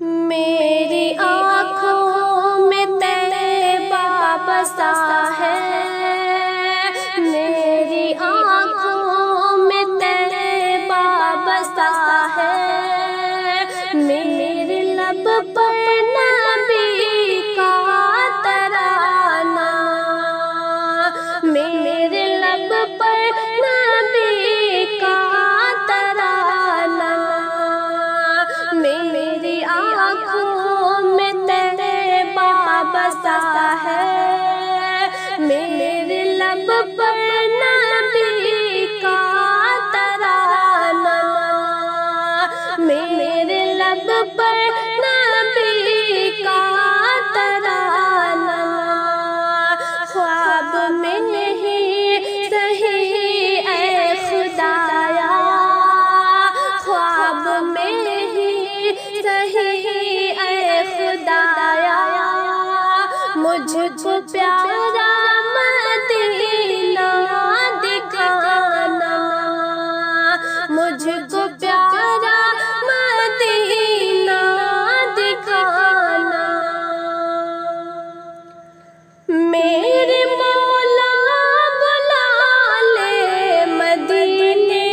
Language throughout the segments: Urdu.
میری آنکھوں میں طیبہ بسا ہے، میری آنکھوں میں طیبہ بسا ہے، میرے لب پر نبی کا ترانہ، میرے لب پر نبی کا ترانہ، میری آنکھوں میں طیبہ بسا ہے، میرے لب پر نبی کا ترانہ، میرے لب پر نبی کا ترانہ، خواب میں نہیں صحیح اے خدایا، خواب میں نہیں صحیح اے خدایا، مجھ کو پیارا مدینہ دکھانا، مجھ کو پیارا مدینہ دکھانا، میرے مولا بلا لے مدینے،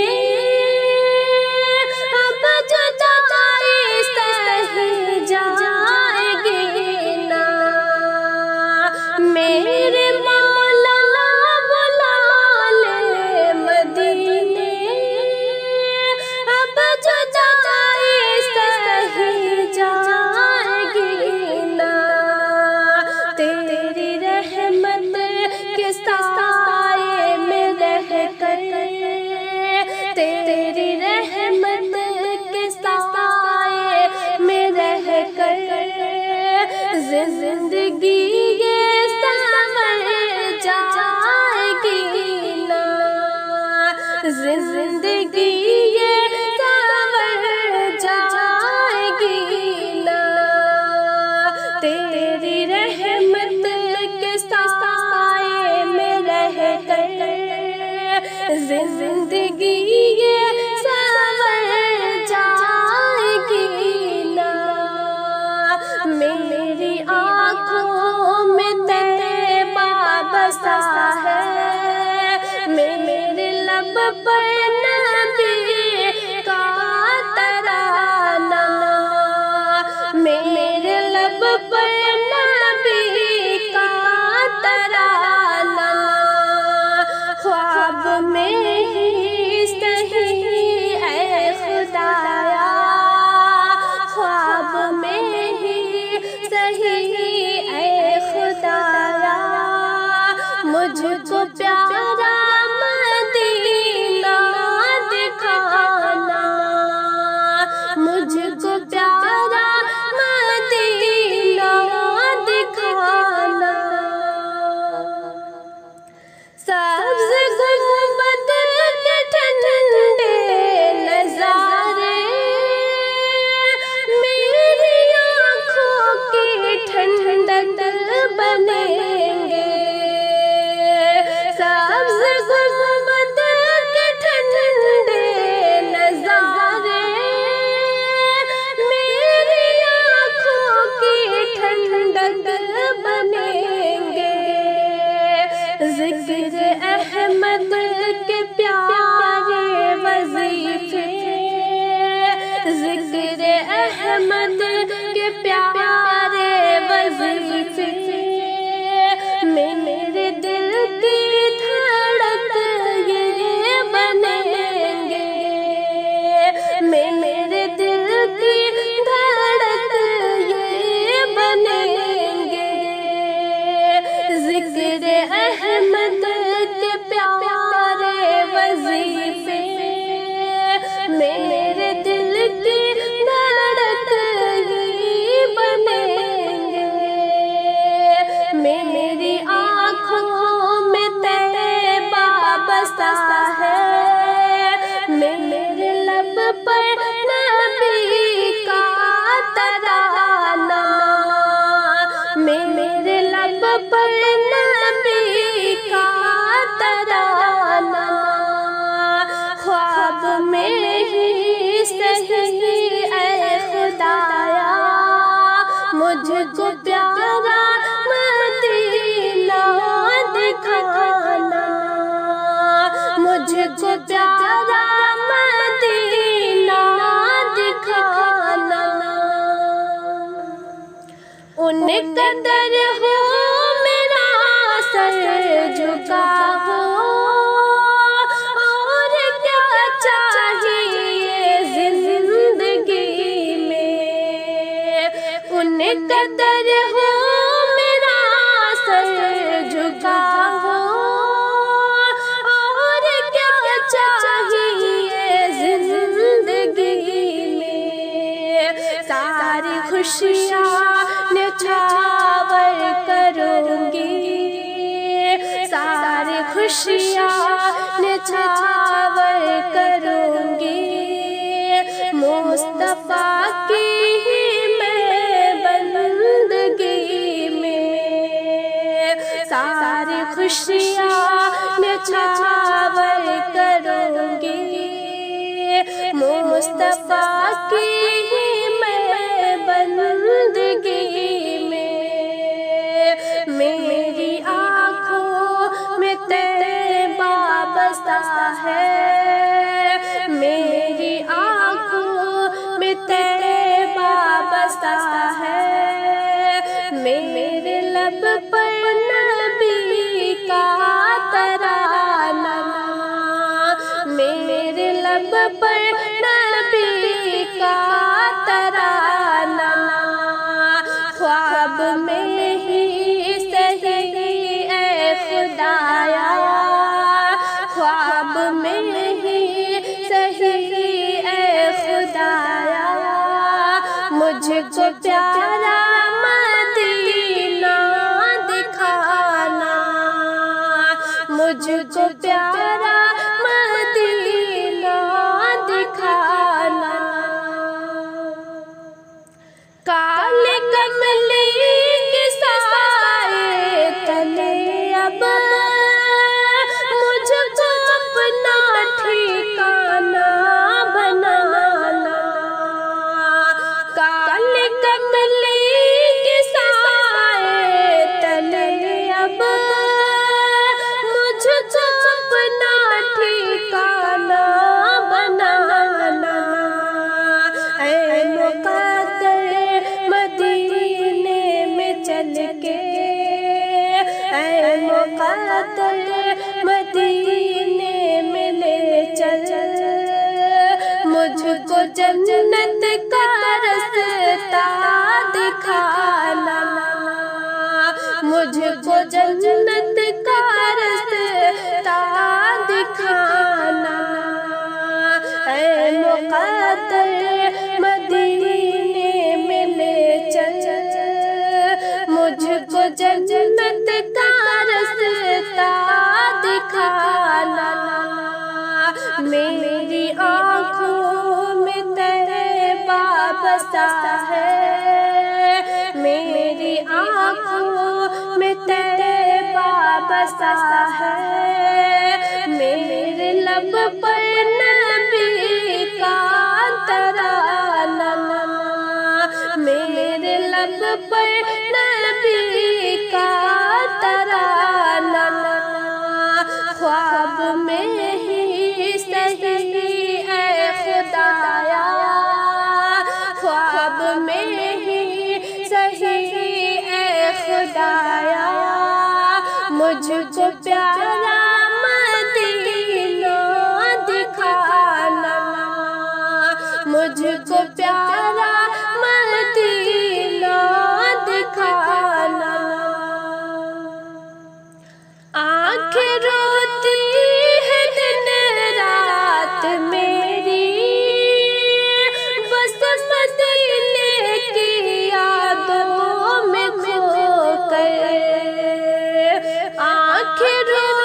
اب جو جائے سہی جائے گی نا، میرے مولا بلا لے مدینے، اب جو جائے سہی جائے گی نا، تیری رحمت کے سائے میں رہ کر، تیری رحمت کے سائے میں رہ کر، زندگی یہ سنور جائے گی نا، زندگی یہ سنور جائے گی نا، تیری رحمت کے سائے میں رہ کر، زندگی یہ سنور جائے گی نا، میری آنکھوں میں طیبہ بسا ہے، میرے لب پر نبی کا ترانہ، میرے لب پر نبی کا ترانہ، خواب میں ہی صحیح اے خدایا، خواب میں ہی صحیح اے خدایا، مجھ کو پیارا مدینہ دکھانا، مجھ کو پیارا مدینہ دکھانا، سبز گنبد کے ٹھنڈے نظارے، میری آنکھوں کی ٹھنڈک بنیں گے، سبز گنبد کے ٹھنڈے نظارے، میری آنکھوں کی ٹھنڈک بنیں گے، ذکر احمد کے پیارے وظیفے، ذکر احمد کے پیارے وظیفے، میرے دل کی دھڑک یہ بنیں گے، میرے دل کی دھڑک یہ بنیں گے، ذکر احمد کے پیارے وظیفے، میرے دل کی دھڑک یہ بنیں گے، مجھ کو پیارا مدینہ دکھانا، مجھ کو پیارا مدینہ دکھانا، ان قدر ہو میرا سر جھکا ہو، اور کیا چاہیے زندگی میں، ان قدر ہو میرا سر جھکا ہو، اور کیا چاہیے زندگی میں، ساری خوشیاں نچھاور کروں گی، ساری خوشیاں نچھاور کروں گی، مصطفیٰ کی میں بندگی میں، ساری خوشیاں نچھاور کروں گی، مصطفیٰ کی میں بندگی میں، میری آنکھوں میں طیبہ بسا ہے، میری آنکھوں میں طیبہ بسا ہے، میرے لب پر نبی کا ترانہ، میرے لب پر نبی کا ترانہ، خواب میں ہی سہی اے خدایا، خواب میں ہی سہی اے خدایا، مجھ کو پیارا مدینہ دکھانا، مجھ کو پیارا مدینہ دکھانا، کالے کملی کے سائے تلے اب مجھ کو اپنا ٹھکانہ بنانا، کالے کملی کے سائے تلے اب مجھ کو اپنا ٹھکانہ بنانا، اے مقدر مدینے میں چل کے، اے مقدر مدینے میں لے چل، مجھ کو جنت کا رستہ دکھانا، مجھ کو جنت کا رستہ دکھانا، اے مقدر مدینے میں لے چل، مجھ کو جنت کا رستہ دکھانا، میری آنکھوں میں طیبہ بسا ہے، میری آنکھوں میں طیبہ بسا ہے، میرے لب پر نبی کا ترانہ، میرے لب پر نبی کا ترانہ، خواب میں ہی سہی اے خدایا، خواب میں ہی سہی اے خدایا، مجھ کو پیارا مدینہ دکھانا، مجھ کو پیارا مدینہ دکھانا، آنکھیں روتی ہے دن رات میری، بس مدینے کی یادوں میں کھو کر، آنکھیں روتی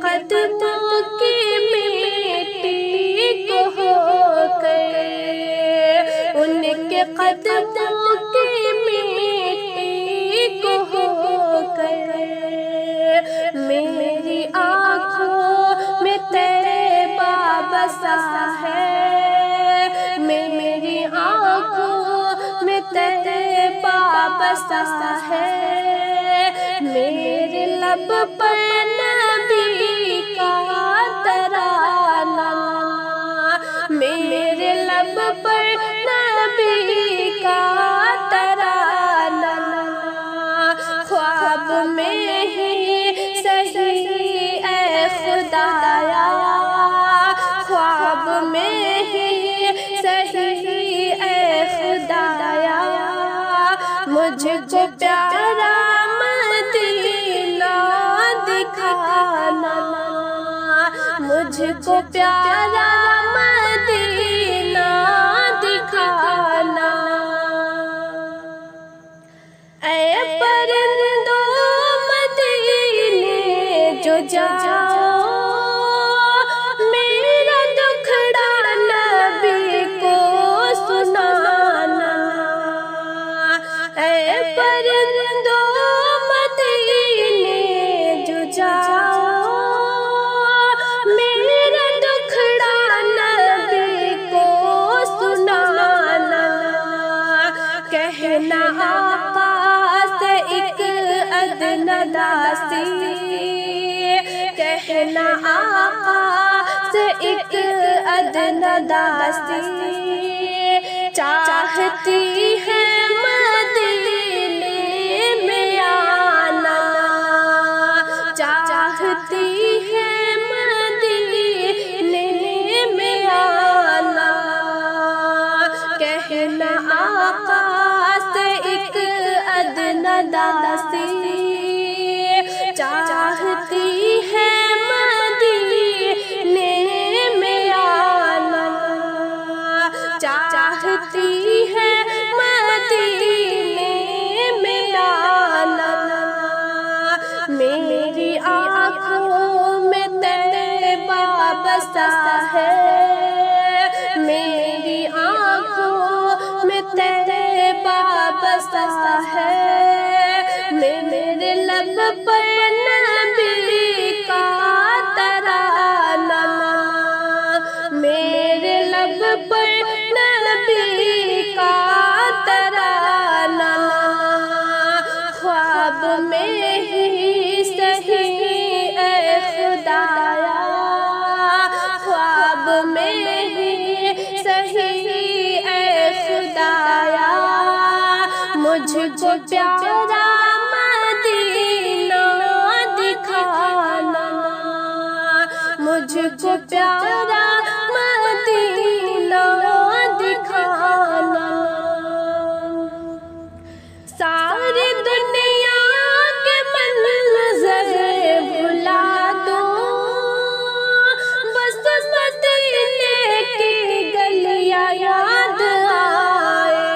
قدموں کی مٹی کو ہو کر، ان کے قدموں کی مٹی کو ہو کر، میری آنکھوں میں طیبہ بسا ہے، میری آنکھوں میں طیبہ بسا ہے، میرے لب پر نبی کا ترانہ، میرے لب پر نبی کا ترانہ، خواب میں ہی سہی اے خدایا، خواب میں ہی سہی اے خدایا، مجھ کو پیارا مدینہ دکھانا، مجھ کو پیارا مدینہ دکھانا، اے پرندوں مدینے جو جاؤ، میرا دکھڑا نبی کو سنانا، اے پرندوں مدینے جو جاؤ، میرا دکھڑا نبی کو سنانا، کہنا آقا سے ایک ادنیٰ داسی، کہنا آقا سے ایک ادنیٰ داسی، چاہتی ہے مدینے میں آنا، چاہتی ہے مدینے میں آنا، کہنا آقا سے ایک ادنیٰ داسی، چاہتی ہے مدینے میں آنا، چاہتی ہے مدینے میں آنا، میری آنکھوں میں طیبہ بسا ہے، میری آنکھوں میں طیبہ بسا ہے، میرے لب پر نبی کا ترانہ، میرے لب پر نبی کا ترانہ، خواب میں ہی سہی اے خدایا، خواب میں ہی سہی اے خدایا، مجھ کو پیارا مدینہ دکھانا، مجھ کو پیارا مدینہ دکھانا، ساری دنیا کے منظر بھلا دوں، بس مدینے کی گلیاں یاد آئے،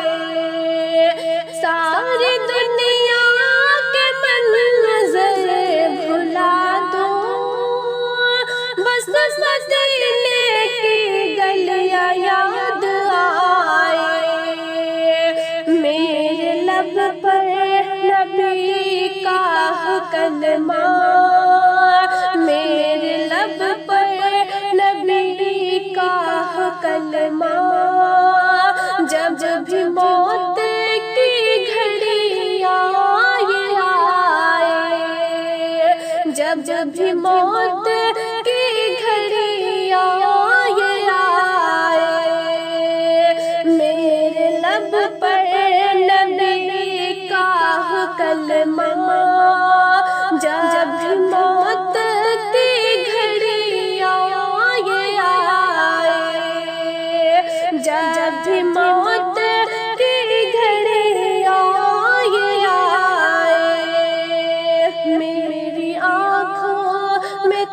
ساری دنیا کے منظر بھلا دوں، بس مدینے کی گلیاں یاد آئے، میرے لب پر نبی کا کلمہ، میرے لب پر نبی کا کلمہ، جب بھی موت کی گھڑی آئے، جب بھی موت کی گھڑی آئے، میرے لب پر نبی کا کلمہ، جب بھی موت کی گھڑی آئے، جب بھی موت کی گھڑی آئے، میری آنکھوں میں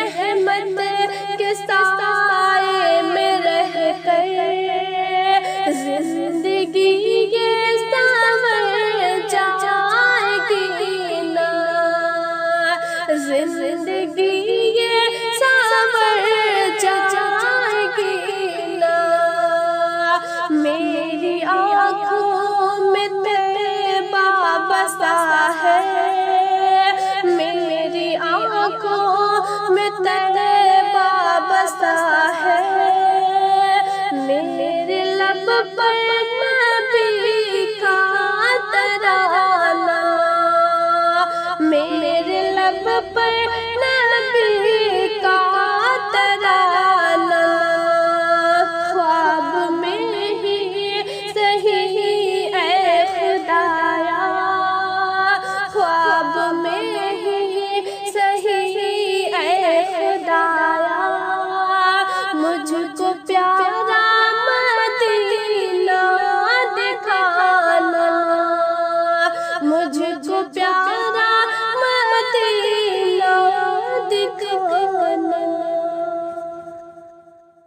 رحمت کے سائے میں رہ کر زندگی یہ سنور جائے گی نا، زندگی یہ سنور جائے گی نا۔ میری آنکھوں میں طیبہ بسا ہے، میری آنکھوں میں طیبہ بسا ہے، میرے لب پر نبی کا ترانہ، میرے لب پر